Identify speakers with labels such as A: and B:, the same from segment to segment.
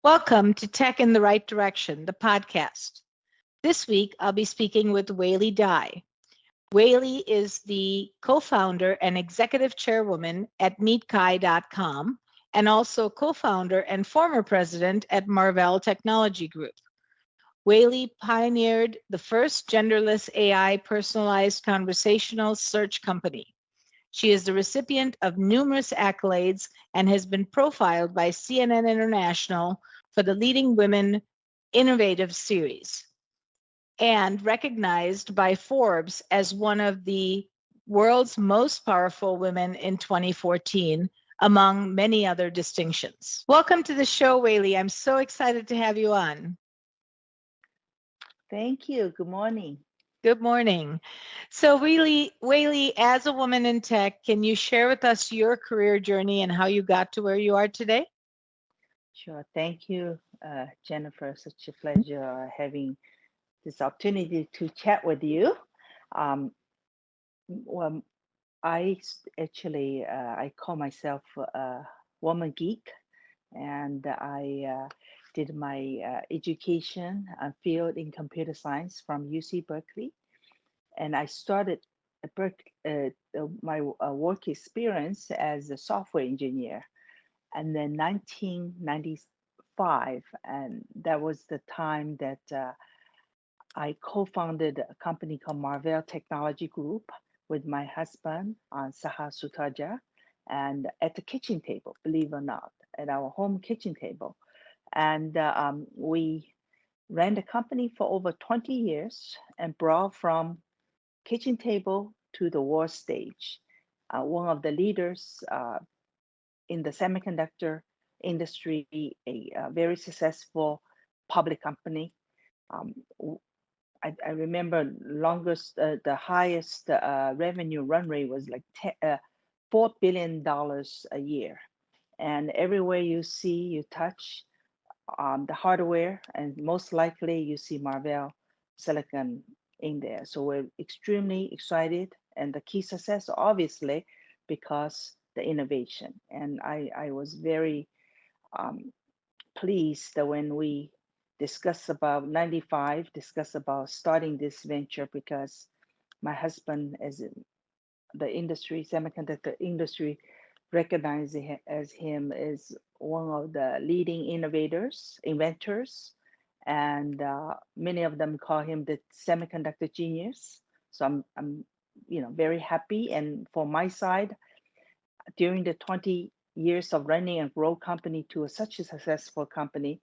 A: Welcome to Tech in the Right Direction, the podcast. This week, I'll be speaking with Weili Dai. Weili is the co-founder and executive chairwoman at MeetKai.com and also co-founder and former president at Marvell Technology Group. Weili pioneered the first genderless AI personalized conversational search company. She is the recipient of numerous accolades and has been profiled by CNN International for the Leading Women Innovative Series and recognized by Forbes as one of the world's most powerful women in 2014, among many other distinctions. Welcome to the show, Weili. I'm so excited to have you on.
B: Thank you. Good morning.
A: Good morning. So Weili, as a woman in tech, can you share with us your career journey and how you got to where you are today?
B: Sure. Thank you, Jennifer. Such a pleasure having this opportunity to chat with you. Well, I call myself a woman geek, and I did my education field in computer science from UC Berkeley. And I started my work experience as a software engineer. And then 1995, and that was the time that I co-founded a company called Marvell Technology Group with my husband, Sehat Sutardja, and at the kitchen table, believe it or not, at our home kitchen table. And we ran the company for over 20 years and brought from kitchen table to the world stage. One of the leaders in the semiconductor industry, a very successful public company. I remember the highest revenue run rate was like $4 billion a year. And everywhere you see, you touch the hardware, and most likely you see Marvell Silicon in there. So we're extremely excited, and the key success, obviously, because the innovation. And I was very pleased that when we discussed about starting this venture, because my husband, as in the industry, semiconductor industry, recognized him as one of the leading inventors, and many of them call him the semiconductor genius. So I'm very happy. And for my side, during the 20 years of running and grow company to such a successful company,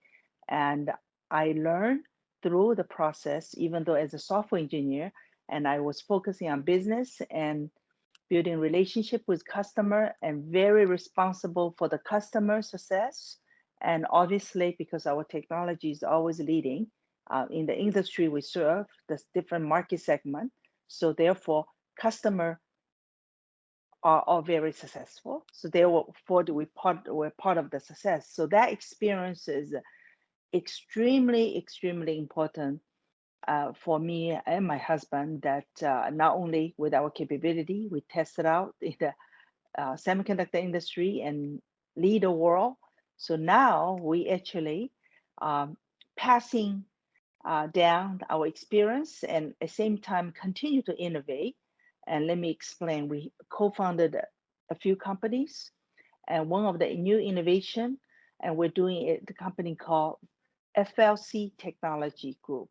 B: and I learned through the process, even though as a software engineer, and I was focusing on business and building relationship with customer and very responsible for the customer success. And obviously, because our technology is always leading in the industry we serve, the different market segment. So therefore, customer are all very successful. So we're part of the success. So that experience is extremely, extremely important for me and my husband, that not only with our capability, we tested out in the semiconductor industry and lead the world. So now we actually passing down our experience and at the same time continue to innovate. And let me explain, we co-founded a few companies, and one of the new innovation, and we're doing it, the company called FLC Technology Group.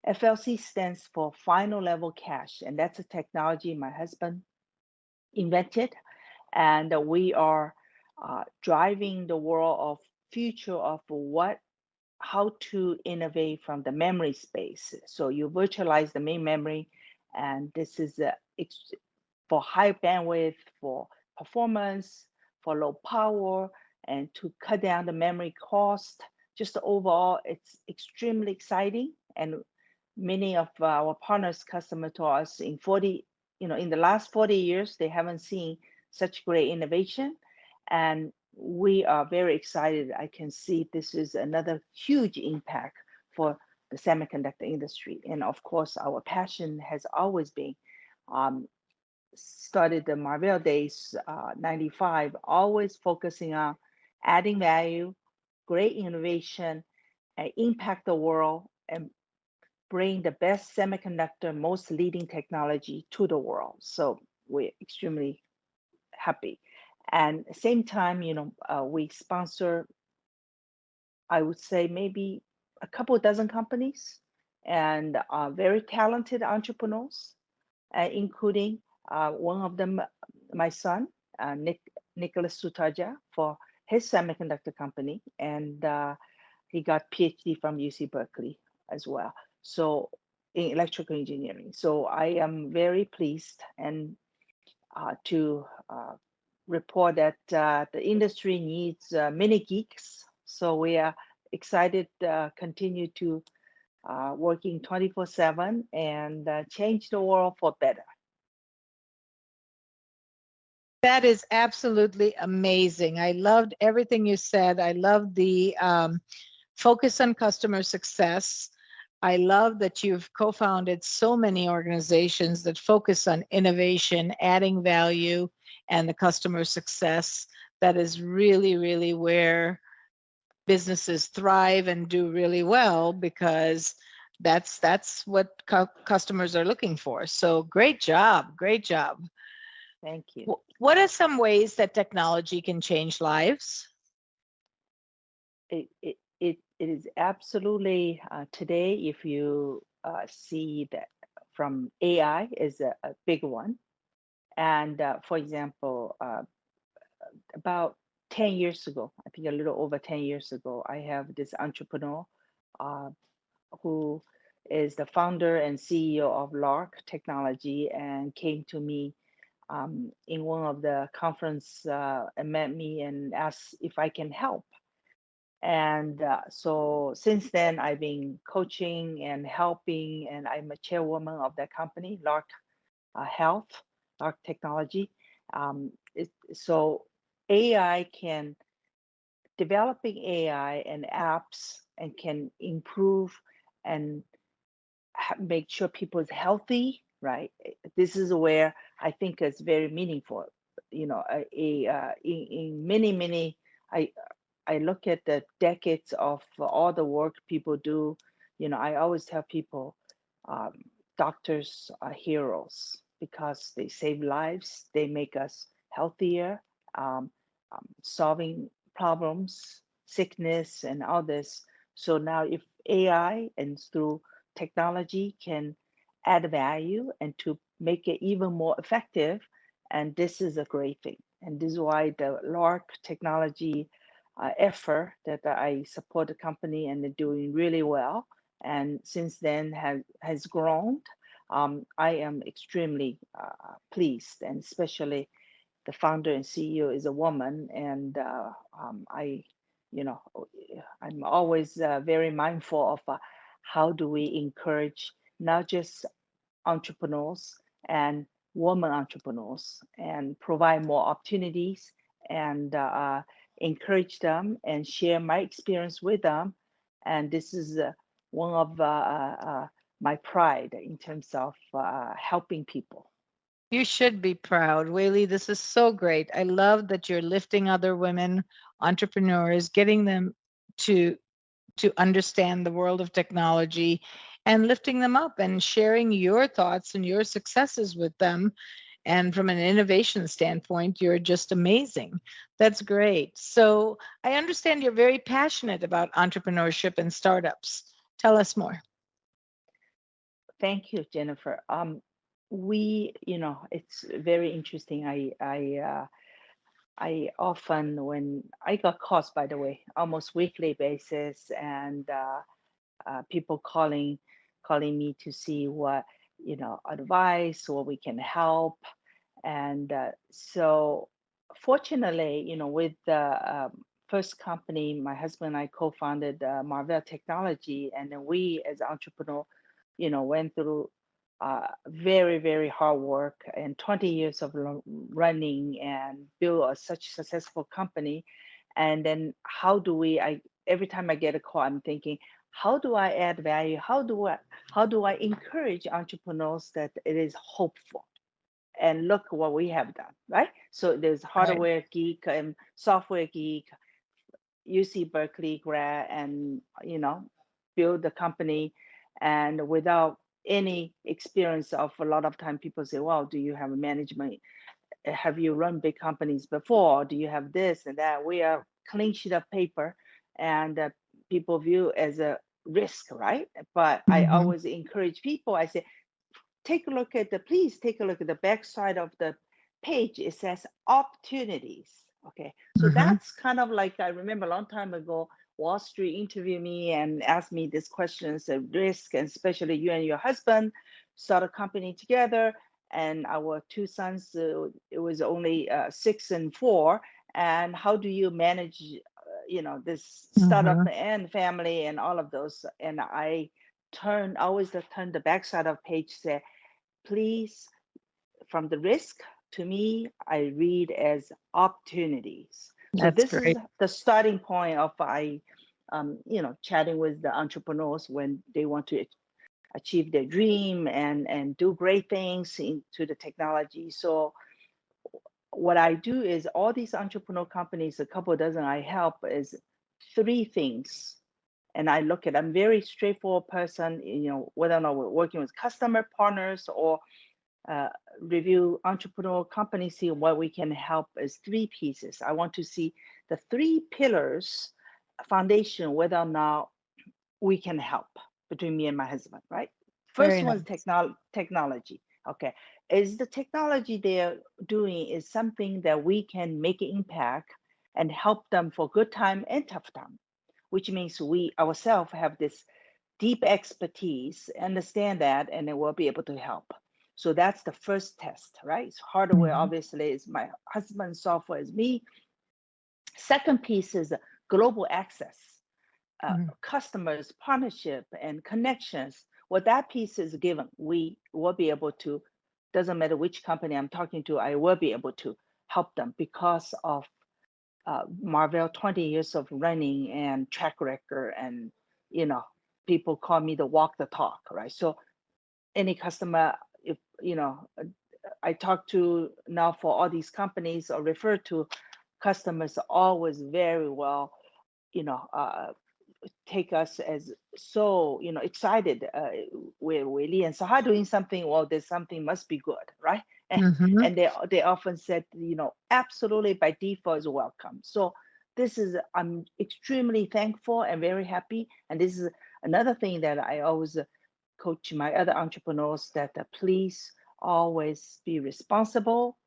B: FLC stands for Final Level Cache, and that's a technology my husband invented. And we are driving the world of future of how to innovate from the memory space. So you virtualize the main memory, and this is for high bandwidth, for performance, for low power, and to cut down the memory cost. Just overall, it's extremely exciting. And many of our partners, customers to us in the last 40 years, they haven't seen such great innovation. And we are very excited. I can see this is another huge impact for the semiconductor industry. And of course, our passion has always been started the Marvell days, 95, always focusing on adding value great innovation and impact the world and bring the best semiconductor, most leading technology to the world. So we're extremely happy. And at the same time, we sponsor, I would say maybe a couple dozen companies and very talented entrepreneurs, including one of them, my son, Nicholas Sutardja, for his semiconductor company, and he got Ph.D. from UC Berkeley as well. So in electrical engineering. So I am very pleased and to report that the industry needs mini geeks. So we are excited continue to working 24/7 and change the world for better.
A: That is absolutely amazing. I loved everything you said. I love the focus on customer success. I love that you've co-founded so many organizations that focus on innovation, adding value, and the customer success. That is really, really where businesses thrive and do really well, because that's what customers are looking for. So great job, great job.
B: Thank you.
A: What are some ways that technology can change lives?
B: It is absolutely today, if you see that from AI is a big one. And for example, about 10 years ago, I think a little over 10 years ago, I have this entrepreneur who is the founder and CEO of Lark Technology and came to me in one of the conference and met me and asked if I can help. And so since then, I've been coaching and helping, and I'm a chairwoman of that company, Lark Health, Lark Technology. So AI can, developing AI and apps and can improve and make sure people is healthy, right? This is where I think it's very meaningful. In many, I look at the decades of all the work people do. I always tell people, doctors are heroes because they save lives, they make us healthier, solving problems, sickness, and all this. So now, if AI and through technology can add value and to make it even more effective, and this is a great thing. And this is why the Lark Technology effort that I support the company and they're doing really well. And since then has grown. I am extremely pleased, and especially the founder and CEO is a woman, and I'm always very mindful of how do we encourage not just entrepreneurs and women entrepreneurs and provide more opportunities and encourage them and share my experience with them. And this is one of my pride in terms of helping people.
A: You should be proud, Weili. This is so great. I love that you're lifting other women entrepreneurs, getting them to understand the world of technology and lifting them up and sharing your thoughts and your successes with them. And from an innovation standpoint, you're just amazing. That's great. So I understand you're very passionate about entrepreneurship and startups. Tell us more.
B: Thank you, Jennifer. It's very interesting. I often, when I got calls, by the way, almost weekly basis, and people calling me to see what advice or we can help. And so fortunately, with the first company, my husband and I co-founded Marvell Technology, and then we as entrepreneur, went through very, very hard work and 20 years of running and build such successful company. And then every time I get a call, I'm thinking, how do I add value? How do I encourage entrepreneurs that it is hopeful? And look what we have done, right? So there's hardware geek and software geek, UC Berkeley grad and, build the company, and without any experience of a lot of time people say, well, do you have management? Have you run big companies before? Do you have this and that? We are clean sheet of paper, and people view as a risk, right? But I always encourage people. I say, please take a look at the back side of the page. It says opportunities. Okay, so that's kind of like, I remember a long time ago, Wall Street interviewed me and asked me these questions of risk, and especially you and your husband start a company together, and our two sons, it was only 6 and 4, and how do you manage this startup and family and all of those? And I always turn the backside of page, say, please, from the risk, to me, I read as opportunities. So this is the starting point of chatting with the entrepreneurs when they want to achieve their dream and do great things into the technology. So what I do is all these entrepreneur companies, a couple dozen I help, is 3 things. And I look at, I'm very straightforward person, whether or not we're working with customer partners or review entrepreneur companies, see what we can help is 3 pieces. I want to see the 3 pillars, foundation, whether or not we can help between me and my husband, right? First one is technology. Okay, is the technology they're doing is something that we can make an impact and help them for good time and tough time, which means we ourselves have this deep expertise, understand that, and then we'll be able to help. So that's the first test, right? So hardware obviously is my husband, software is me. Second piece is global access, customers, partnership, and connections. What that piece is given, we will be able to, doesn't matter which company I'm talking to, I will be able to help them because of Marvell 20 years of running and track record, and people call me the walk the talk, right? So any customer, if I talk to now for all these companies or refer to, customers always very well, take us as so excited. We're Weili and Sehat doing something. Well, there's something must be good, right? And they often said, absolutely by default is welcome. So this is, I'm extremely thankful and very happy. And this is another thing that I always coach my other entrepreneurs, that please always be responsible.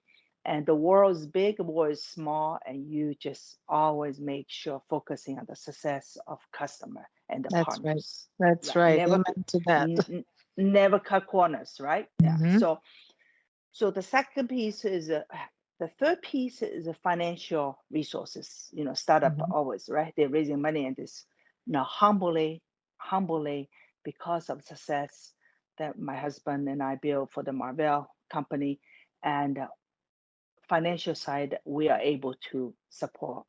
B: And the world is big, the world is small, and you just always make sure focusing on the success of customer and the partners.
A: That's right. Never, amen to that.
B: Never cut corners, right? Yeah. So the second piece is the third piece is the financial resources. Startup always, right? They're raising money, and this humbly, because of success that my husband and I built for the Marvell company, and financial side, we are able to support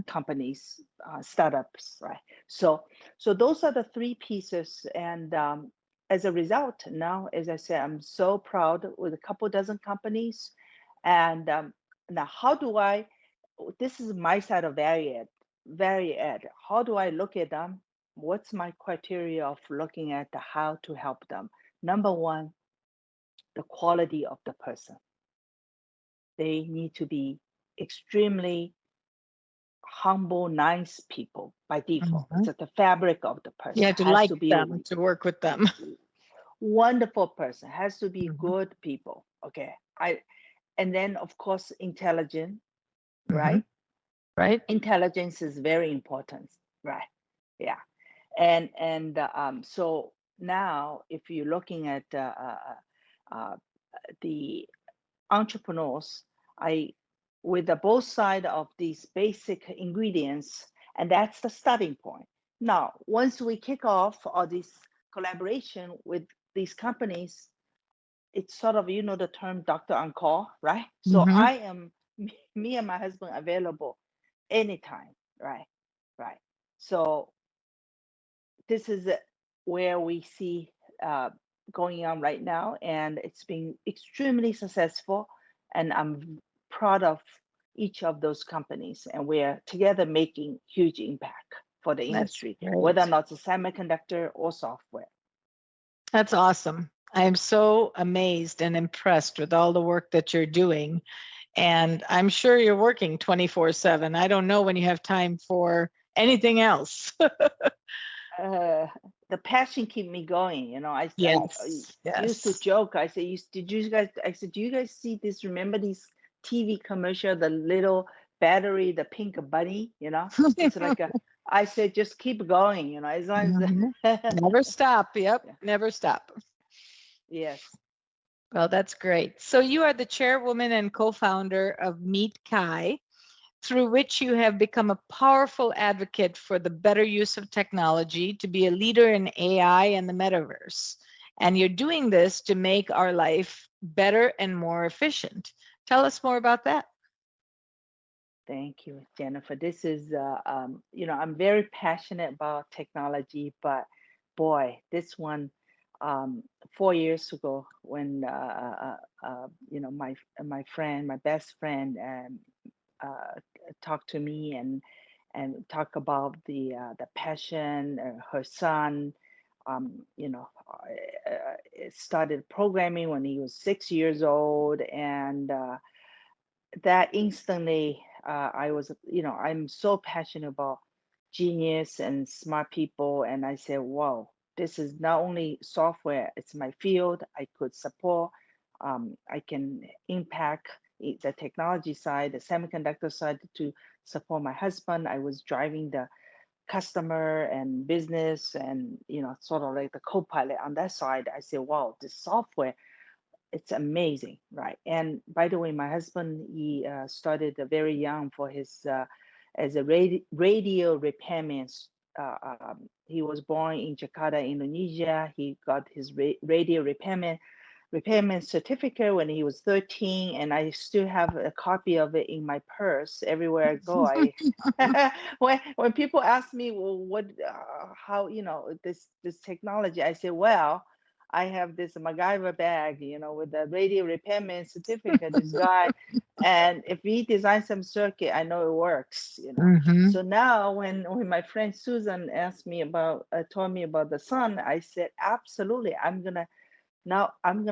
B: companies, startups, right? So those are the 3 pieces, and as a result, now, as I said, I'm so proud with a couple dozen companies, and now how do I? This is my side of value add. How do I look at them? What's my criteria of looking at how to help them? Number 1, the quality of the person. They need to be extremely humble, nice people by default. It's the fabric of the person.
A: You have to like them, to work with them.
B: Wonderful person, has to be good people. Okay. And then of course, intelligent, right?
A: Right.
B: Intelligence is very important, right? Yeah. And so now if you're looking at the entrepreneurs, with both sides of these basic ingredients, and that's the starting point. Now, once we kick off all this collaboration with these companies, it's sort of, the term doctor on call, right? So I am, me and my husband available anytime, right? So this is where we see going on right now, and it's been extremely successful, and I'm proud of each of those companies, and we're together making huge impact for the
A: That's
B: industry,
A: great.
B: whether or not it's semiconductor or software.
A: That's awesome. I am so amazed and impressed with all the work that you're doing. And I'm sure you're working 24/7. I don't know when you have time for anything else.
B: The passion keep me going. I
A: Yes,
B: used to
A: yes.
B: joke. I say, did you guys? I said, do you guys see this? Remember these TV commercial, the little battery, the pink bunny? It's like I said, just keep going. As long
A: Mhm.
B: as
A: Never stop. Yep,
B: Yeah.
A: never stop.
B: Yes.
A: Well, that's great. So you are the chairwoman and co-founder of Meet Kai, through which you have become a powerful advocate for the better use of technology to be a leader in AI and the metaverse. And you're doing this to make our life better and more efficient. Tell us more about that.
B: Thank you, Jennifer. This is, I'm very passionate about technology, but boy, this one, 4 years ago, when my friend, my best friend, uh, talked to me and talk about the passion, her son, started programming when he was 6 years old, and that instantly I was, I'm so passionate about genius and smart people. And I said, wow, this is not only software, it's my field. I could support, I can impact the technology side, the semiconductor side to support my husband. I was driving the customer and business and, sort of like the co-pilot on that side. I said, wow, this software, it's amazing, right? And by the way, my husband, he started very young for his as a radio repairman. He was born in Jakarta, Indonesia. He got his radio repairman certificate when he was 13, and I still have a copy of it in my purse everywhere I go. I when people ask me, well, what, how, this technology, I say, well, I have this MacGyver bag, with the radio repairman certificate. This guy, and if he designs some circuit, I know it works.
A: Mm-hmm.
B: So now, when my friend Susan asked me told me about the sun, I said, absolutely, I'm gonna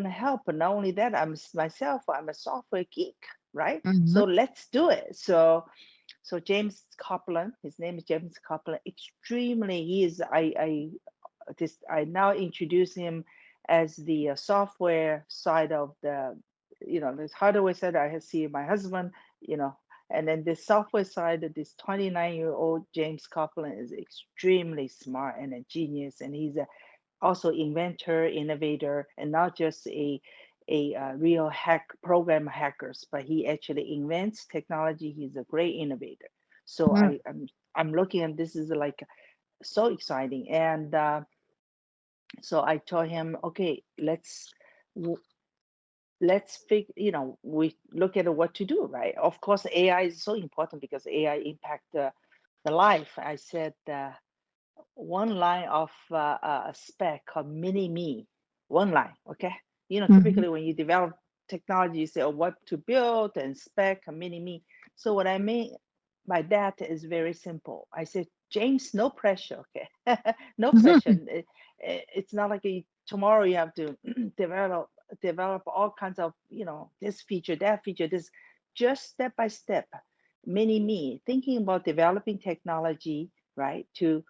B: help. But not only that, I'm a software geek, right?
A: Mm-hmm.
B: So let's do it. So James Copeland, his name is James Copeland. Extremely, he is. I now introduce him as the software side of this hardware side. I see my husband, and then this software side. This 29-year-old James Copeland is extremely smart and a genius, and he's also inventor, innovator, and not just a real program hackers, but he actually invents technology. He's a great innovator. So I'm looking at this is like so exciting, and so I told him, okay, let's we look at what to do, right? Of course, AI is so important because AI impact the life. I said one line of a spec called mini me, one line, okay?
A: Mm-hmm.
B: Typically when you develop technology, you say, oh, what to build and spec a mini me. So what I mean by that is very simple. I said, James, no pressure, okay? No pressure. It's not like tomorrow you have to develop all kinds of, this feature, that feature, this, just step by step, mini me, thinking about developing technology, right? To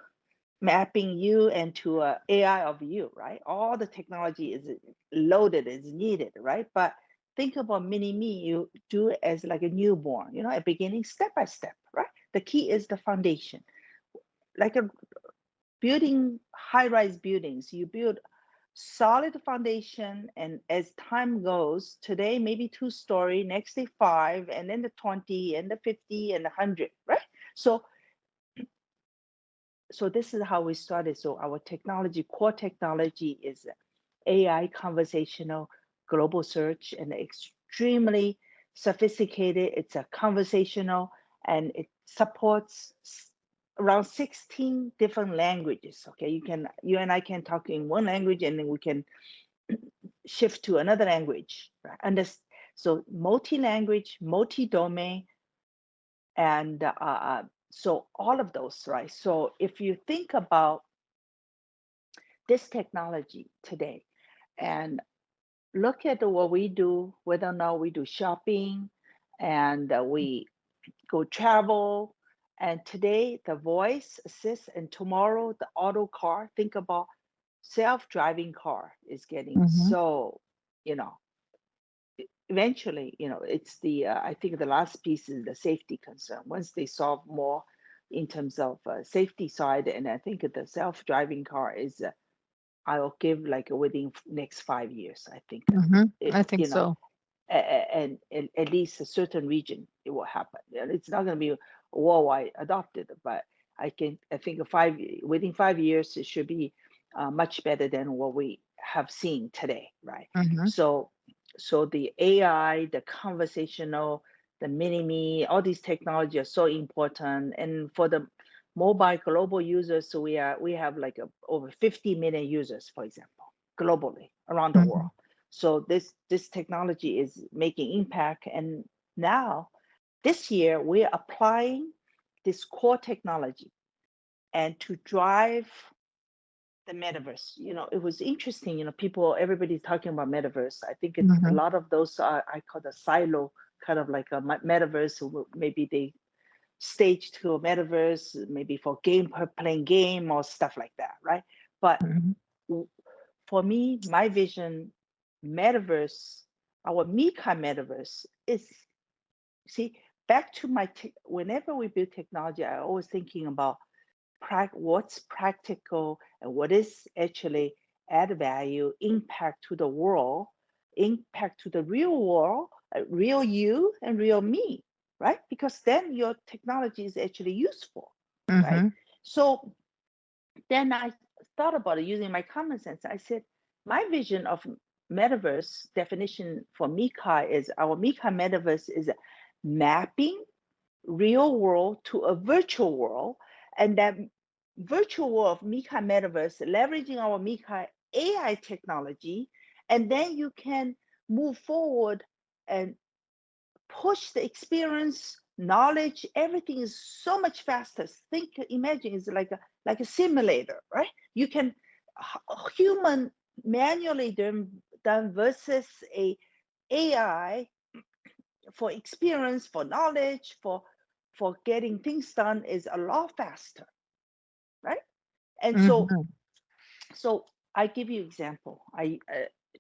B: mapping you into a AI of you, right? All the technology is loaded, is needed, right? But think about mini me, you do it as like a newborn, at beginning, step by step, right? The key is the foundation. Like a building high-rise buildings, you build solid foundation, and as time goes, today maybe 2-story, next day 5, and then the 20 and the 50 and the 100, right? So this is how we started. So our core technology is AI conversational global search, and extremely sophisticated. It's a conversational, and it supports around 16 different languages. Okay, you and I can talk in one language, and then we can shift to another language. Right? So multi-language, multi-domain, And so all of those, right? So if you think about this technology today and look at what we do, whether or not we do shopping and we go travel. And today, the voice assist, and tomorrow, the auto car. Think about self-driving car is getting
A: Mm-hmm.
B: so, you know, eventually, it's the, I think the last piece is the safety concern. Once they solve more in terms of safety side, and I think the self-driving car is, I'll give like within next 5 years, I think
A: Mm-hmm.
B: it,
A: I think so.
B: and at least a certain region it will happen. And it's not going to be worldwide adopted, but I think within 5 years it should be much better than what we have seen today, right?
A: Mm-hmm.
B: So the AI, the conversational, the mini me, all these technology are so important. And for the mobile global users, so we have like over 50 million users, for example, globally around the
A: Mm-hmm.
B: world. So this technology is making impact. And now this year we're applying this core technology and to drive the metaverse. It was interesting, everybody's talking about metaverse. I think a
A: Mm-hmm.
B: lot of those are, I call the silo, kind of like a metaverse. Maybe they stage to a metaverse, maybe for playing game or stuff like that, right? But for me, my vision, metaverse, our Mika metaverse is, see, back to whenever we build technology, I always thinking about what's practical and what is actually add value, impact to the world, impact to the real world, real you and real me, right? Because then your technology is actually useful, right?
A: Mm-hmm.
B: So then I thought about it using my common sense. I said, my vision of metaverse definition for Mika is our Mika metaverse is mapping real world to a virtual world, and that virtual world of Mika metaverse, leveraging our Mika AI technology, and then you can move forward and push the experience, knowledge, everything is so much faster. Imagine it's like a simulator, right? You can human manually done versus a AI for experience, for knowledge, for getting things done is a lot faster, right? And
A: Mm-hmm.
B: so I give you example. I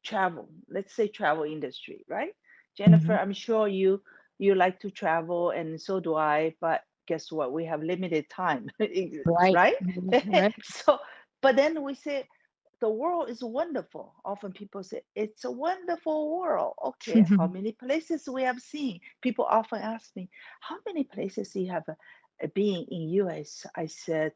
B: travel. Let's say travel industry, right? Jennifer,
A: Mm-hmm.
B: I'm sure you like to travel, and so do I. But guess what? We have limited time,
A: Right.
B: right?
A: Right.
B: So, but then we say the world is wonderful. Often people say it's a wonderful world. Okay, how many places we have seen? People often ask me, how many places you have been in US? I said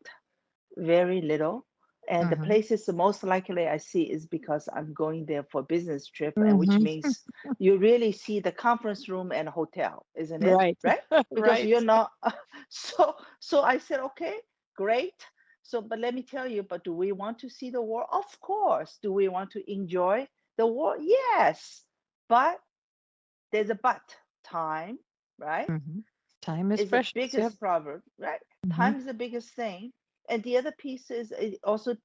B: very little. And the
A: Mm-hmm.
B: places most likely I see is because I'm going there for business trip, and which
A: Mm-hmm.
B: means you really see the conference room and hotel, isn't it?
A: Right.
B: Right? Because
A: Right.
B: you're not. So I said, okay, great. So, but let me tell you, but do we want to see the world? Of course. Do we want to enjoy the world? Yes. But there's a but. Time, right?
A: Mm-hmm. Time is
B: Is the
A: precious. Yep.
B: biggest proverb, right?
A: Mm-hmm.
B: Time is the biggest thing. And the other piece is also,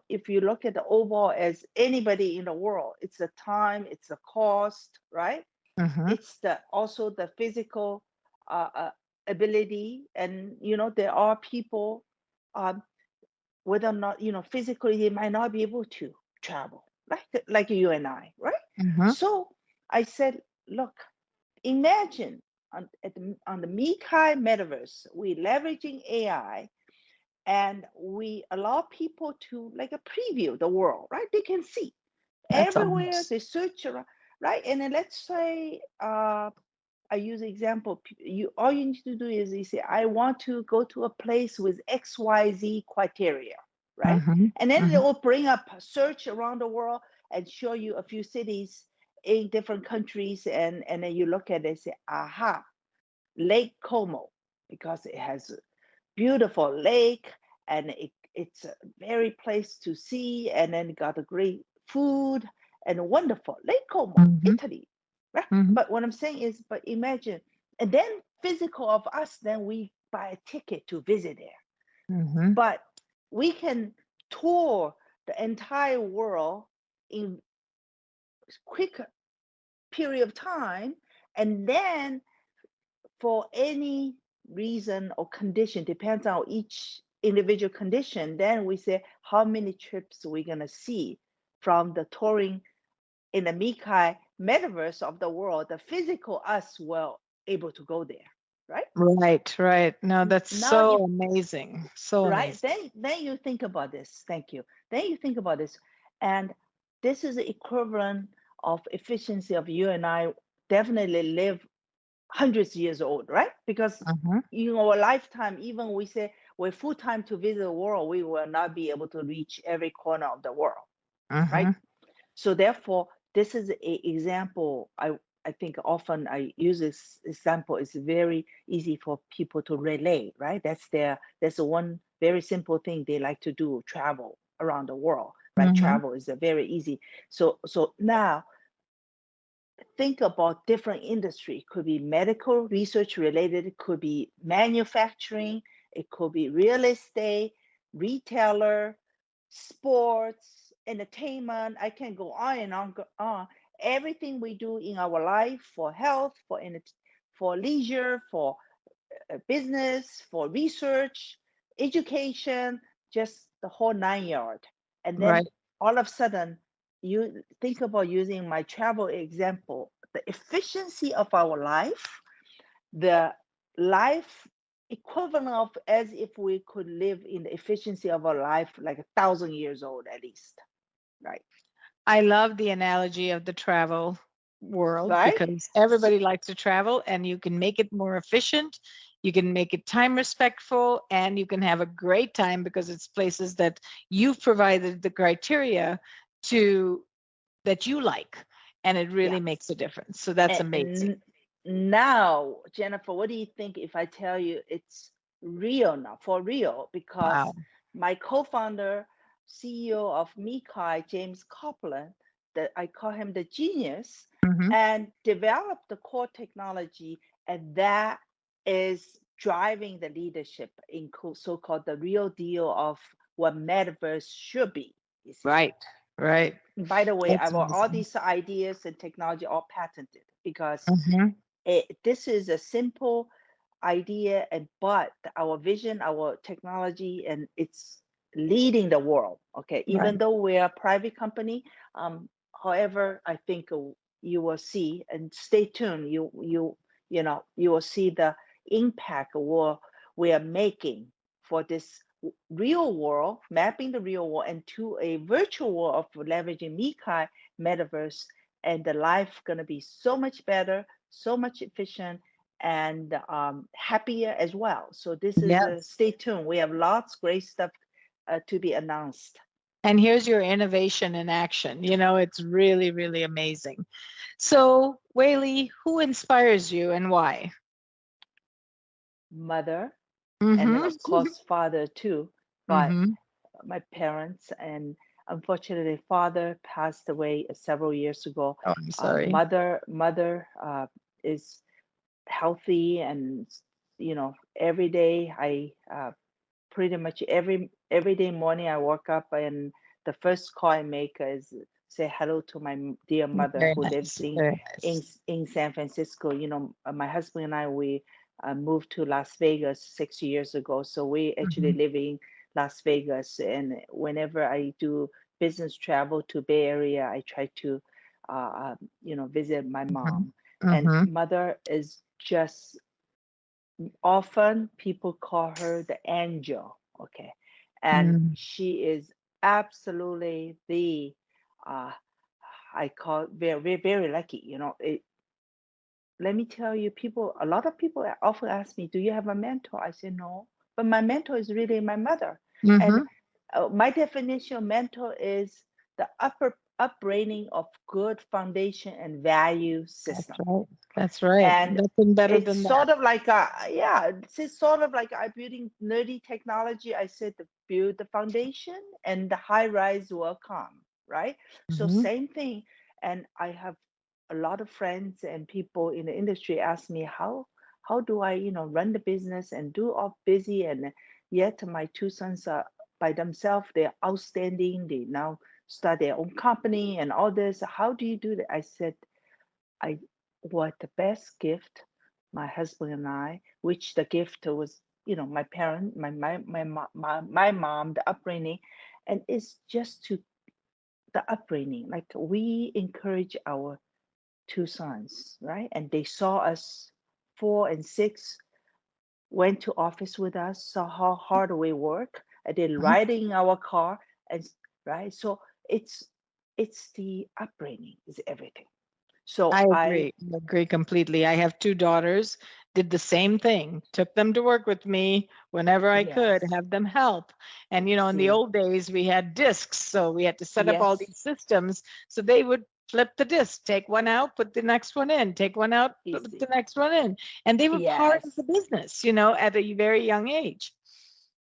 B: if you look at the overall as anybody in the world, it's the time, it's the cost, right?
A: Mm-hmm.
B: It's the also the physical ability. And, there are people, um, whether or not, physically they might not be able to travel, like you and I, right?
A: Mm-hmm.
B: So I said, look, imagine on the Mikai metaverse, we leveraging AI and we allow people to like a preview the world, right? They can see
A: That's
B: everywhere,
A: awesome.
B: they search around, right? And then let's say I use example, all you need to do is you say, I want to go to a place with XYZ criteria, right?
A: Mm-hmm.
B: And then it
A: Mm-hmm.
B: will bring up a search around the world and show you a few cities in different countries. And then you look at it and say, aha, Lake Como, because it has a beautiful lake and it's a very place to see. And then got a great food and wonderful Lake Como,
A: Mm-hmm.
B: Italy, right?
A: Mm-hmm.
B: But what I'm saying is, but imagine, and then physical of us, then we buy a ticket to visit there.
A: Mm-hmm.
B: But we can tour the entire world in quick period of time, and then for any reason or condition, depends on each individual condition, then we say how many trips we're going to see from the touring in the Mikai metaverse of the world. The physical us will able to go there, right?
A: Right. No, that's
B: Now
A: so
B: you
A: amazing. So
B: right
A: amazing.
B: then you think about this. Thank you. Then you think about this, and this is the equivalent of efficiency of you and I definitely live hundreds of years old, right? Because
A: Mm-hmm.
B: in our lifetime, even we say we're full time to visit the world, we will not be able to reach every corner of the world, right?
A: Mm-hmm.
B: So therefore, this is an example. I think often I use this example. It's very easy for people to relate, right? That's the one very simple thing they like to do: travel around the world, right?
A: Mm-hmm.
B: Travel is a very easy. So now think about different industry. It could be medical research related, it could be manufacturing, it could be real estate, retailer, sports, entertainment. I can go on and on. Everything we do in our life for health, for leisure, for business, for research, education, just the whole 9 yard. And then
A: Right.
B: all of a sudden, you think about using my travel example, the efficiency of our life, the life equivalent of as if we could live in the efficiency of our life like 1,000 years old at least, right?
A: I love the analogy of the travel world
B: Right?
A: because
B: So,
A: everybody likes to travel and you can make it more efficient. You can make it time respectful and you can have a great time because it's places that you've provided the criteria to that you like. And it really
B: yeah.
A: makes a difference. So that's amazing.
B: And now, Jennifer, what do you think if I tell you it's real now, for real? Because
A: Wow.
B: my co-founder, CEO of Mikai, James Copeland, that I call him the genius,
A: Mm-hmm.
B: and developed the core technology, and that is driving the leadership in so-called the real deal of what metaverse should be. You see.
A: Right. Right.
B: By the way,
A: That's
B: all
A: amazing.
B: these ideas and technology all patented because
A: Mm-hmm.
B: this is a simple idea, but our vision, our technology, and it's leading the world. Okay, even
A: Right.
B: though we're a private company, however, I think you will see, and stay tuned. You will see the impact we are making for this real world, mapping the real world into a virtual world of leveraging Mikai metaverse, and the life gonna be so much better, so much efficient, and happier as well. So this is
A: Yes.
B: stay tuned. We have lots great stuff to be announced.
A: And here's your innovation in action. It's really, really amazing. So, Weili, who inspires you and why?
B: Mother, and then
A: Mm-hmm.
B: of course father too, but
A: Mm-hmm.
B: my parents, and unfortunately father passed away several years ago.
A: Oh, I'm sorry.
B: Mother is healthy, and every day I pretty much every day morning I wake up, and the first call I make is say hello to my dear mother
A: Very
B: who lives
A: nice. Very
B: in
A: nice.
B: in San Francisco. My husband and I, we moved to Las Vegas 6 years ago, so we actually
A: Mm-hmm.
B: live in Las Vegas. And whenever I do business travel to Bay Area, I try to visit my mom.
A: Mm-hmm.
B: And
A: Mm-hmm.
B: mother is just, often people call her the angel, okay? And
A: Mm.
B: she is absolutely the, uh, I call very, very, very lucky. Let me tell you, a lot of people often ask me, do you have a mentor? I say, no, but my mentor is really my mother. And
A: Mm-hmm.
B: my definition of mentor is the upbringing of good foundation and value
A: That's
B: system.
A: right. That's right.
B: And
A: Nothing better
B: it's
A: than that.
B: sort of like it's sort of like I building nerdy technology. I said to build the foundation and the high rise will come, right? So
A: Mm-hmm.
B: same thing. And I have a lot of friends and people in the industry ask me, how do I, run the business and do all busy, and yet my two sons are by themselves, they're outstanding. They now start their own company and all this. How do you do that? I said, I what the best gift, my husband and I, which the gift was, my parent, my mom, the upbringing, and it's just to the upbringing. Like we encourage our two sons, right? And they saw us 4 and 6, went to office with us, saw how hard we work, and then
A: Mhm.
B: riding in our car, and right. So it's the upbringing is everything. So
A: I agree. I agree completely. I have two daughters, did the same thing, took them to work with me whenever I could,
B: yes,
A: have them help. And, in the
B: see,
A: old days, we had discs, so we had to set up all
B: yes,
A: these systems. So they would flip the disc, take one out, put the next one in, take one out,
B: you
A: put the
B: see,
A: next one in. And they were part of
B: yes.
A: the business, at a very young age.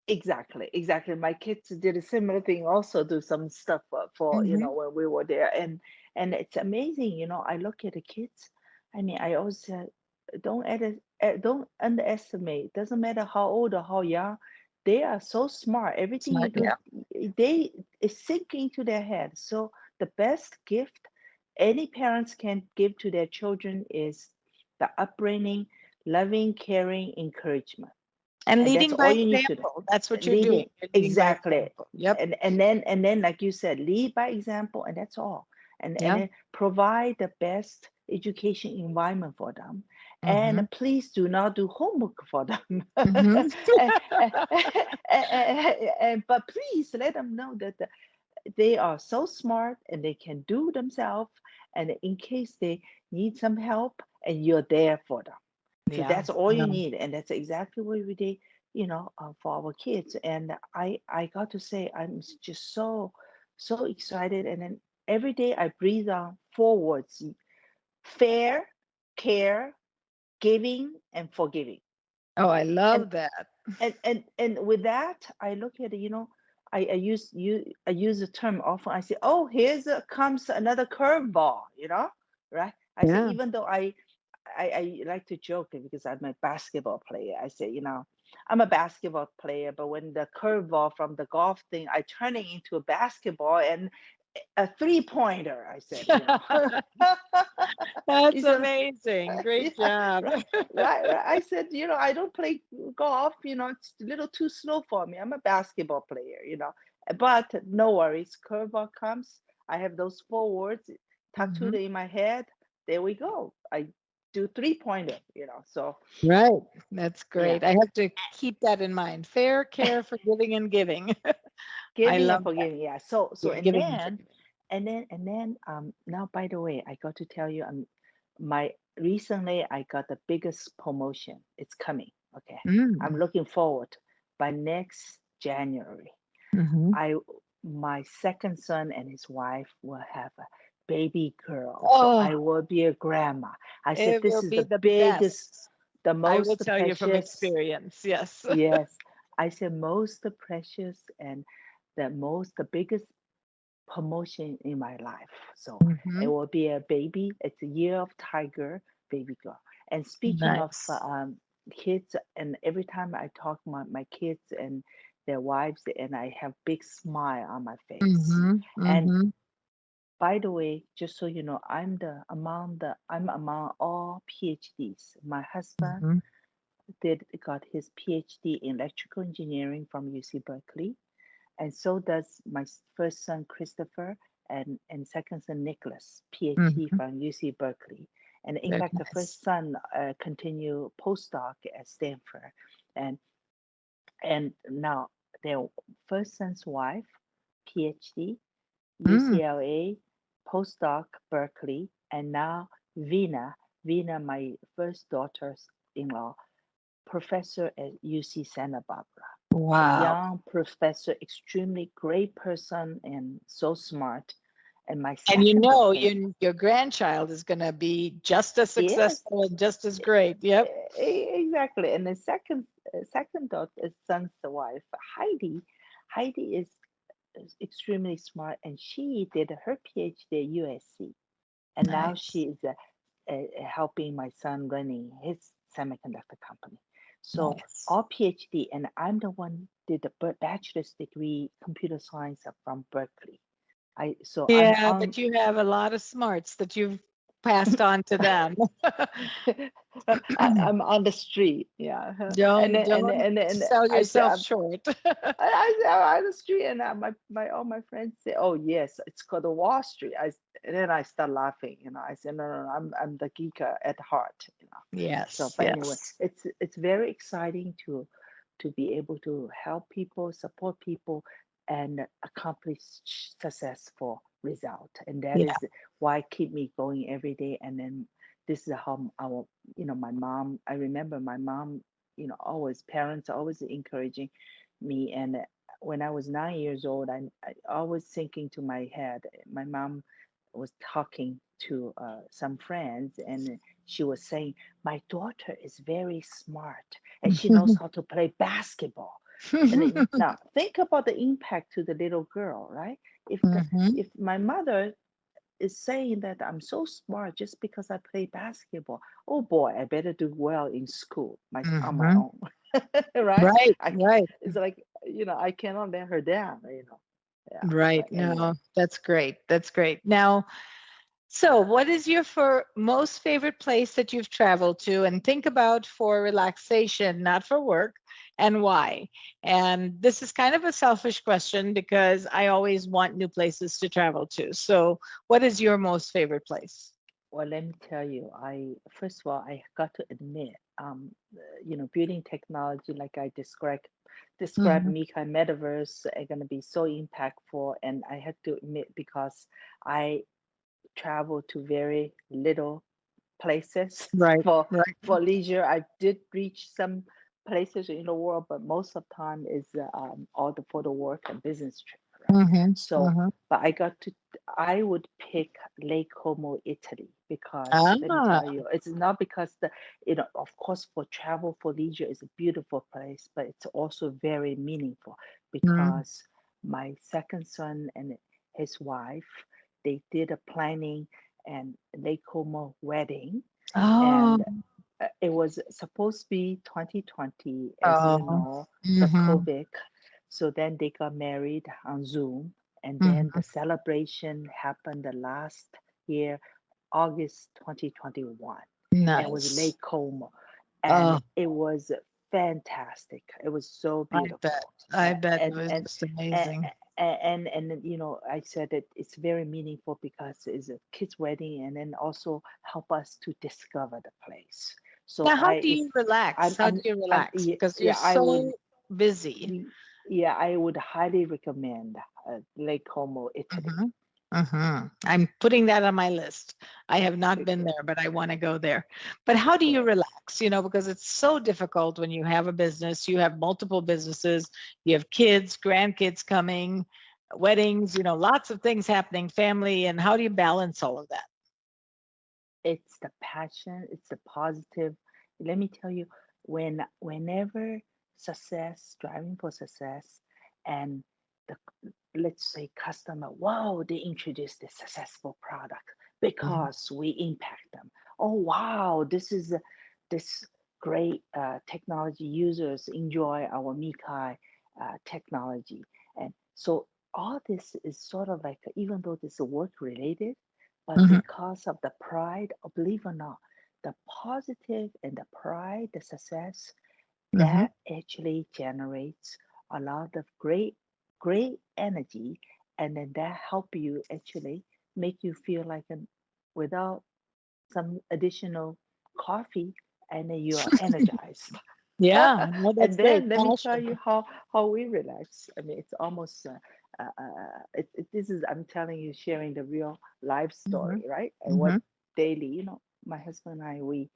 B: Exactly, exactly. My kids did a similar thing, also do some stuff for,
A: Hmm.
B: when we were there, and it's amazing. I look at the kids. I mean, I always said, don't underestimate. Doesn't matter how old or how young, they are so smart. Everything you
A: Smart,
B: do,
A: yeah.
B: they it's sinking into their head. So the best gift any parents can give to their children is the upbringing, loving, caring, encouragement,
A: And
B: and that's
A: leading
B: all
A: by
B: you need to do.
A: example. That's what you're
B: Leading,
A: doing. You're leading by
B: exactly.
A: example. Yep.
B: And then like you said, lead by example, and that's all. And
A: Yeah.
B: then provide the best education environment for them, and
A: Hmm.
B: please do not do homework for them.
A: Hmm.
B: But please let them know that they are so smart and they can do themselves, and in case they need some help, and you're there for them. So
A: Yeah.
B: that's all you
A: Yeah.
B: need, and that's exactly what we did, for our kids. And I got to say, I'm just so excited. And then every day I breathe on 4 words: fair, care, giving, and forgiving.
A: Oh, I
B: And
A: love that.
B: and with that, I look at it, I use the term often. I say, oh, comes another curveball, right? I say,
A: Yeah.
B: even though I like to joke because I'm a basketball player. I say, I'm a basketball player, but when the curveball from the golf thing, I turn it into a basketball and a 3-pointer. I said. He
A: That's
B: said,
A: amazing.
B: yeah,
A: Great job.
B: right, right. I said, I don't play golf. It's a little too slow for me. I'm a basketball player. But no worries. Curveball comes. I have those 4 words tattooed
A: Mhm.
B: in my head. There we go. I do 3-pointer. So
A: Right. That's
B: yeah,
A: great. I have to keep that in mind. Fair, care, forgiving, and giving. I
B: giving and
A: love that.
B: forgiving. Yeah. So
A: Yeah,
B: and
A: giving and
B: then
A: forgiving.
B: now, by the way, I got to tell you, my recently I got the biggest promotion. It's coming. Okay. I'm
A: Mm.
B: looking forward. By next January,
A: Hmm.
B: I my second son and his wife will have a baby girl. So
A: Oh,
B: I will be a grandma. I said,
A: it will
B: this is
A: be
B: the
A: the
B: biggest,
A: best.
B: the
A: I will
B: most
A: tell you from
B: precious.
A: experience. Yes.
B: Yes. I said most precious and the biggest promotion in my life. So it
A: Hmm.
B: will be a baby. It's a year of tiger, baby girl. And speaking of
A: Nice.
B: kids, and every time I talk my kids and their wives, and I have big smile on my face.
A: Hmm.
B: And
A: Hmm.
B: by the way, just so you know, I'm among all PhDs. My husband
A: Hmm.
B: got his PhD in electrical engineering from UC Berkeley, and so does my first son Christopher, and second son Nicholas, PhD
A: Hmm.
B: from UC Berkeley. And in
A: Very
B: fact, the
A: nice.
B: first son continue postdoc at Stanford, and now their first son's wife, PhD,
A: Mm.
B: UCLA, postdoc Berkeley, and now Vina, my first daughter-in-law, professor at UC Santa Barbara. A
A: Wow.
B: young professor, extremely great person, and so smart. And my
A: And
B: second daughter,
A: your grandchild is going to be just as
B: yes,
A: successful and just as great. Yep.
B: exactly. And the second daughter, son's wife, Heidi. Heidi is extremely smart, and she did her PhD at USC, and now
A: Nice.
B: she is helping my son running his semiconductor company. So
A: Nice.
B: all PhD, and I'm the one did the bachelor's degree computer science from Berkeley. I'm
A: Yeah,
B: on.
A: but you have a lot of smarts that you've passed on to them.
B: I'm on the street, yeah. And then and
A: Sell
B: I say
A: yourself short.
B: I say I'm on the street, and my all my friends say, "Oh yes, it's called the Wall Street." And then I start laughing, I say, "No, no, no, I'm the geeker at heart. So,
A: Yes,
B: but anyway,
A: yes.
B: it's very exciting to be able to help people, support people, and accomplish successful result. And that
A: Yeah.
B: is why keep me going every day. And then this is how my mom, I remember my mom, always parents always encouraging me. And when I was 9 years old, I always thinking to my head, my mom was talking to some friends, and she was saying, my daughter is very smart and she knows how to play basketball. And now think about the impact to the little girl, right?
A: Mhm.
B: If my mother is saying that I'm so smart just because I play basketball, oh boy, I better do well in school on my
A: Mhm.
B: own, right?
A: Right, right,
B: It's like, I cannot let her down, Yeah,
A: right.
B: but anyway.
A: No, that's great. That's great. Now, so what is your most favorite place that you've traveled to and think about for relaxation, not for work, and why? And this is kind of a selfish question because I always want new places to travel to. So, what is your most favorite place?
B: Well, let me tell you, first of all, I got to admit, building technology like I described
A: Mhm.
B: Mika Metaverse are going to be so impactful, and I had to admit because I travel to very little places
A: Right,
B: for
A: right.
B: leisure. I did reach some places in the world, but most of the time is all for the work and business trip, right?
A: Mhm.
B: So,
A: Mhm.
B: but I would pick Lake Como, Italy, because let me
A: Ah.
B: tell you, it's not because of course, for travel, for leisure, it's a beautiful place, but it's also very meaningful
A: Mm.
B: because my second son and his wife, they did a planning and Lake Como wedding,
A: Oh.
B: and it was supposed to be 2020, as you
A: Oh.
B: know, the
A: Mhm.
B: COVID. So then they got married on Zoom, and then the
A: Mhm.
B: celebration happened the last year, August 2021, and it was
A: Nice.
B: Lake Como, and
A: Oh,
B: it was fantastic. It was so
A: I bet.
B: beautiful,
A: I bet it
B: and
A: was
B: and
A: just
B: and
A: amazing.
B: I said that it's very meaningful because it's a kid's wedding, and then also help us to discover the place. So
A: Now, how do you relax? How do you relax? Because you're
B: yeah, I would
A: so busy.
B: yeah, I would highly recommend Lake Como, Italy.
A: Hmm. Hmm. I'm putting that on my list. I have not been there, but I want to go there. But how do you
B: Good.
A: relax? Because it's so difficult when you have a business, you have multiple businesses, you have kids, grandkids coming, weddings, lots of things happening, family, and how do you balance all of that?
B: It's the passion, it's the positive. Let me tell you, whenever striving for success, and the let's say customer, wow, they introduced this successful product
A: Mhm.
B: because we impact them. Oh wow, this great technology, users enjoy our Mikai technology, and so all this is sort of like, even though this is work related, but
A: Mhm.
B: because of the pride, believe or not, the positive and the pride, the success,
A: Mhm.
B: that actually generates a lot of great energy, and then that help you actually make you feel like without some additional coffee, and then you are energized.
A: Yeah, no, that's
B: And
A: great.
B: then let me tell
A: Passion.
B: you how we relax. I mean, it's almost this is, I'm telling you, sharing the real life
A: Hmm.
B: story, right? And what
A: Hmm.
B: daily, my husband and I, we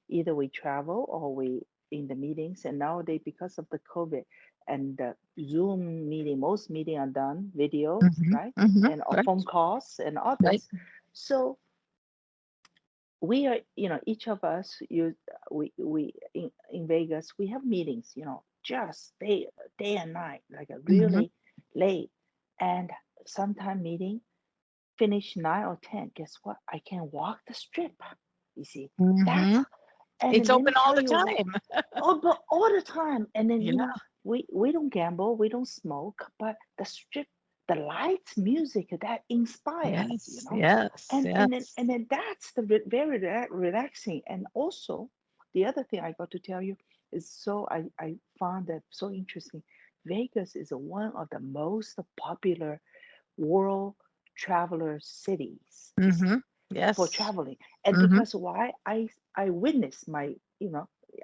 B: either we travel or we in the meetings. And nowadays, because of the COVID and the Zoom meeting, most meeting are done videos,
A: Hmm.
B: right?
A: Hmm.
B: And or
A: Right,
B: phone calls and
A: right.
B: others. So we are, each of us, we in Vegas, we have meetings, just day and night, like a
A: Hmm.
B: really late. And sometime meeting finish 9 or 10. Guess what? I can walk the strip. You see, that's
A: Hmm.
B: And
A: It's
B: then let
A: open
B: me
A: all
B: tell
A: the
B: you what,
A: time.
B: oh, but all the time. And then,
A: Yeah.
B: we don't gamble, we don't smoke, but the lights, music that inspires,
A: Yes, yes, yes.
B: and then that's the very relaxing. And also, the other thing I got to tell you is, I found that so interesting. Vegas is one of the most popular world traveler cities, you see,
A: Mm-hmm.
B: for
A: Yes.
B: traveling. And
A: Mm-hmm.
B: because why, I witness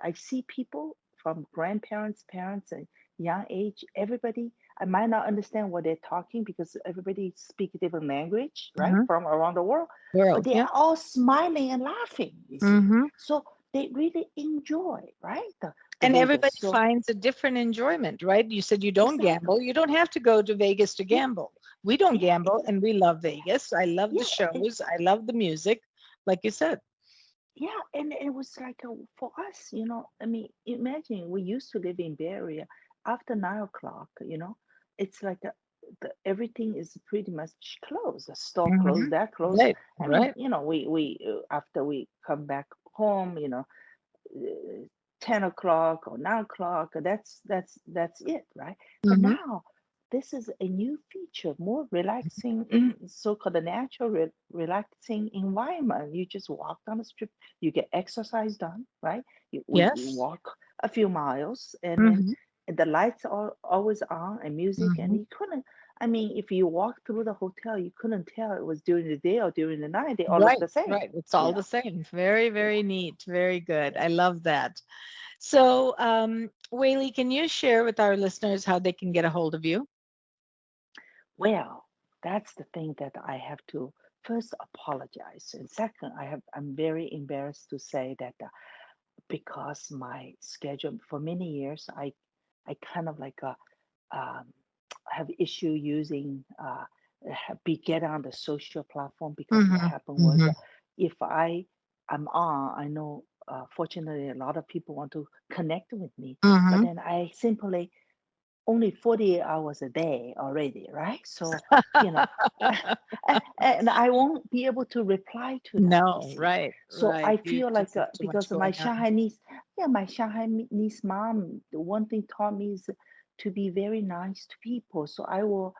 B: I see people from grandparents, parents, and young age, everybody. I might not understand what they're talking because everybody speaks a different language, right,
A: Mm-hmm.
B: from around the world, but
A: World.
B: they
A: Yeah.
B: are all smiling and laughing, you see.
A: Mm-hmm.
B: So they really enjoy, right, the
A: And
B: Vegas.
A: everybody
B: So
A: finds a different enjoyment, right? You said you don't
B: exactly,
A: gamble. You don't have to go to Vegas to
B: yeah,
A: gamble. We don't
B: yeah,
A: gamble and we love Vegas. I love the
B: yeah.
A: shows. I love the music, like you said.
B: Yeah, and it was like for us, I mean, imagine we used to live in Bay Area. After 9 o'clock, it's like everything is pretty much closed. The store
A: Mm-hmm.
B: closed, that closed.
A: Right,
B: I mean,
A: right.
B: we after we come back home, 10 o'clock or 9 o'clock. That's it, right? But
A: Mm-hmm.
B: now this is a new feature, more relaxing, so-called the natural relaxing environment. You just walk down the street, you get exercise done, right? We
A: Yes.
B: walk a few miles, and then
A: Mm-hmm.
B: the lights are always on and music, and
A: Mm-hmm.
B: you couldn't. I mean, if you walk through the hotel, you couldn't tell it was during the day or during the night. They all look
A: Right,
B: the same,
A: right. It's all
B: you
A: the
B: know.
A: same. Very,
B: Yeah,
A: very neat. Very good.
B: yeah.
A: I love that. So, Weili, can you share with our listeners how they can get a hold of you?
B: Well, that's the thing that I have to first apologize. And second, I'm very embarrassed to say that because my schedule for many years, I kind of like um, have issue using be get on the social platform, because what
A: Mm-hmm.
B: happened was,
A: Mm-hmm.
B: if I'm on, I know fortunately a lot of people want to connect with me, but
A: Mm-hmm.
B: then I simply only 48 hours a day already, right? So, you know, and I won't be able to reply to that, you
A: No,
B: see.
A: right,
B: So
A: right.
B: I
A: You
B: feel like
A: just have too much
B: because of my
A: going on.
B: Shanghai niece, yeah, my Shanghai niece mom, the one thing taught me is to be very nice to people. So I will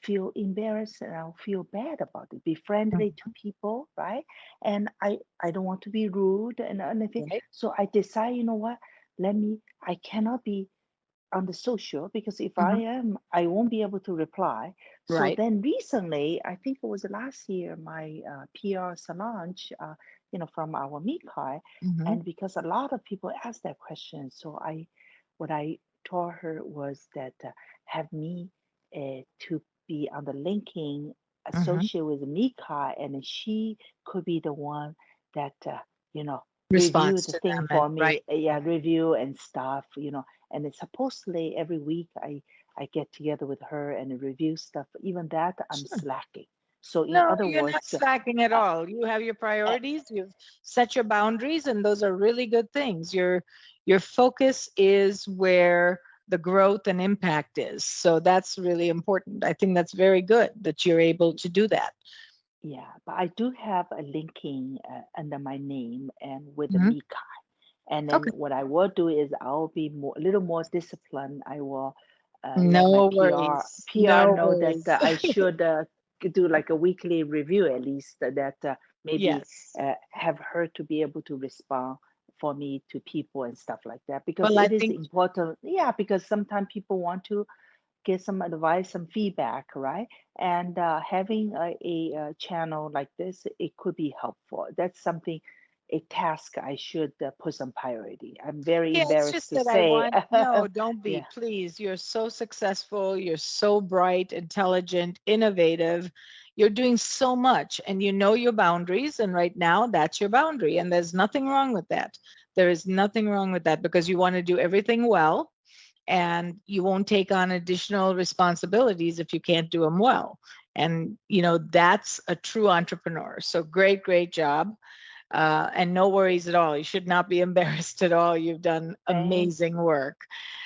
B: feel embarrassed and I'll feel bad about it. Be friendly to
A: Mhm.
B: people, right? And I don't want to be rude and anything.
A: Right,
B: So I decide, you know what? I cannot be on the social, because if I
A: hmm
B: am, I won't be able to reply. So
A: right.
B: then recently, I think it was last year, my PR Solange, from our Mikai,
A: hmm
B: and because a lot of people asked that question, so what I told her was that have me to be on the linking
A: hmm
B: associated with Mikai, and then she could be the one that review
A: Response
B: the
A: to
B: thing
A: them and
B: for me,
A: right,
B: yeah,
A: right.
B: review and stuff, and it's supposedly every week I get together with her and review stuff. Even that I'm
A: Sure.
B: slacking. So in
A: No,
B: other
A: you're not
B: words,
A: slacking at
B: uh,
A: all. You have your
B: uh,
A: priorities, you've set your boundaries, and those are really good things. Your focus is where the growth and impact is. So that's really important. I think that's very good that you're able to do that.
B: yeah, but I do have a linking under my name and with the
A: Hmm
B: Mika. And then
A: Okay.
B: what I will do is I'll be a little more disciplined. I will let my
A: No
B: PR
A: worries.
B: PR
A: No
B: know that
A: worries.
B: I should do like a weekly review at least, that maybe
A: Yes.
B: have her to be able to respond for me to people and stuff like that, because
A: Well, I
B: it is
A: think
B: important. Yeah, because sometimes people want to get some advice, some feedback, right? And having a channel like this, it could be helpful. That's something, a task I should put some priority. I'm very
A: yeah, it's
B: embarrassed
A: just
B: to
A: that I
B: say.
A: want, no, don't be,
B: Yeah,
A: please. You're so successful. You're so bright, intelligent, innovative. You're doing so much and you know your boundaries. And right now, that's your boundary. And there's nothing wrong with that. There is nothing wrong with that because you want to do everything well and you won't take on additional responsibilities if you can't do them well. And, that's a true entrepreneur. So great, great job. And no worries at all. You should not be embarrassed at all. You've done
B: thank,
A: amazing work.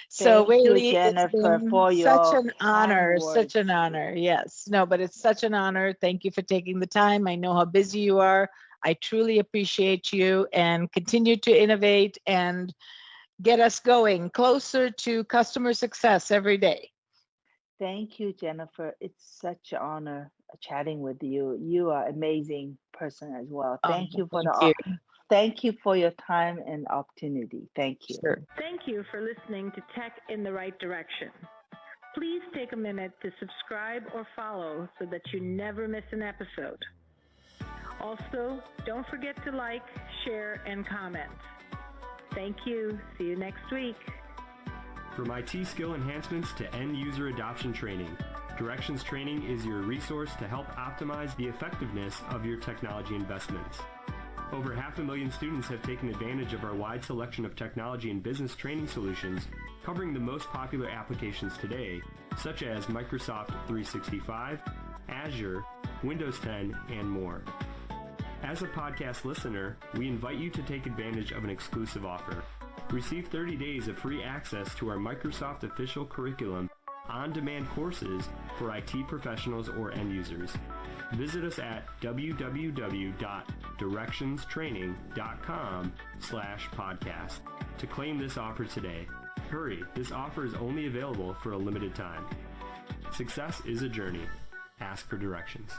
A: So,
B: thank you,
A: Weili, it's
B: Jennifer,
A: been
B: for
A: such
B: your
A: an
B: kind
A: honor, such an
B: words.
A: honor. Yes, no, but it's such an honor. Thank you for taking the time. I know how busy you are. I truly appreciate you, and continue to innovate and get us going closer to customer success every day.
B: Thank you, Jennifer. It's such an honor chatting with you. You are an amazing person as well. Thank you for thank you for your time and opportunity. Thank you.
A: Sure. Thank you for listening to Tech in the Right Direction. Please take a minute to subscribe or follow so that you never miss an episode. Also, don't forget to like, share, and comment. Thank you. See you next week.
C: From IT skill enhancements to end-user adoption training, Directions Training is your resource to help optimize the effectiveness of your technology investments. Over 500,000 students have taken advantage of our wide selection of technology and business training solutions, covering the most popular applications today, such as Microsoft 365, Azure, Windows 10, and more. As a podcast listener, we invite you to take advantage of an exclusive offer. Receive 30 days of free access to our Microsoft official curriculum, on-demand courses for IT professionals or end users. Visit us at www.directionstraining.com/podcast to claim this offer today. Hurry, this offer is only available for a limited time. Success is a journey. Ask for directions.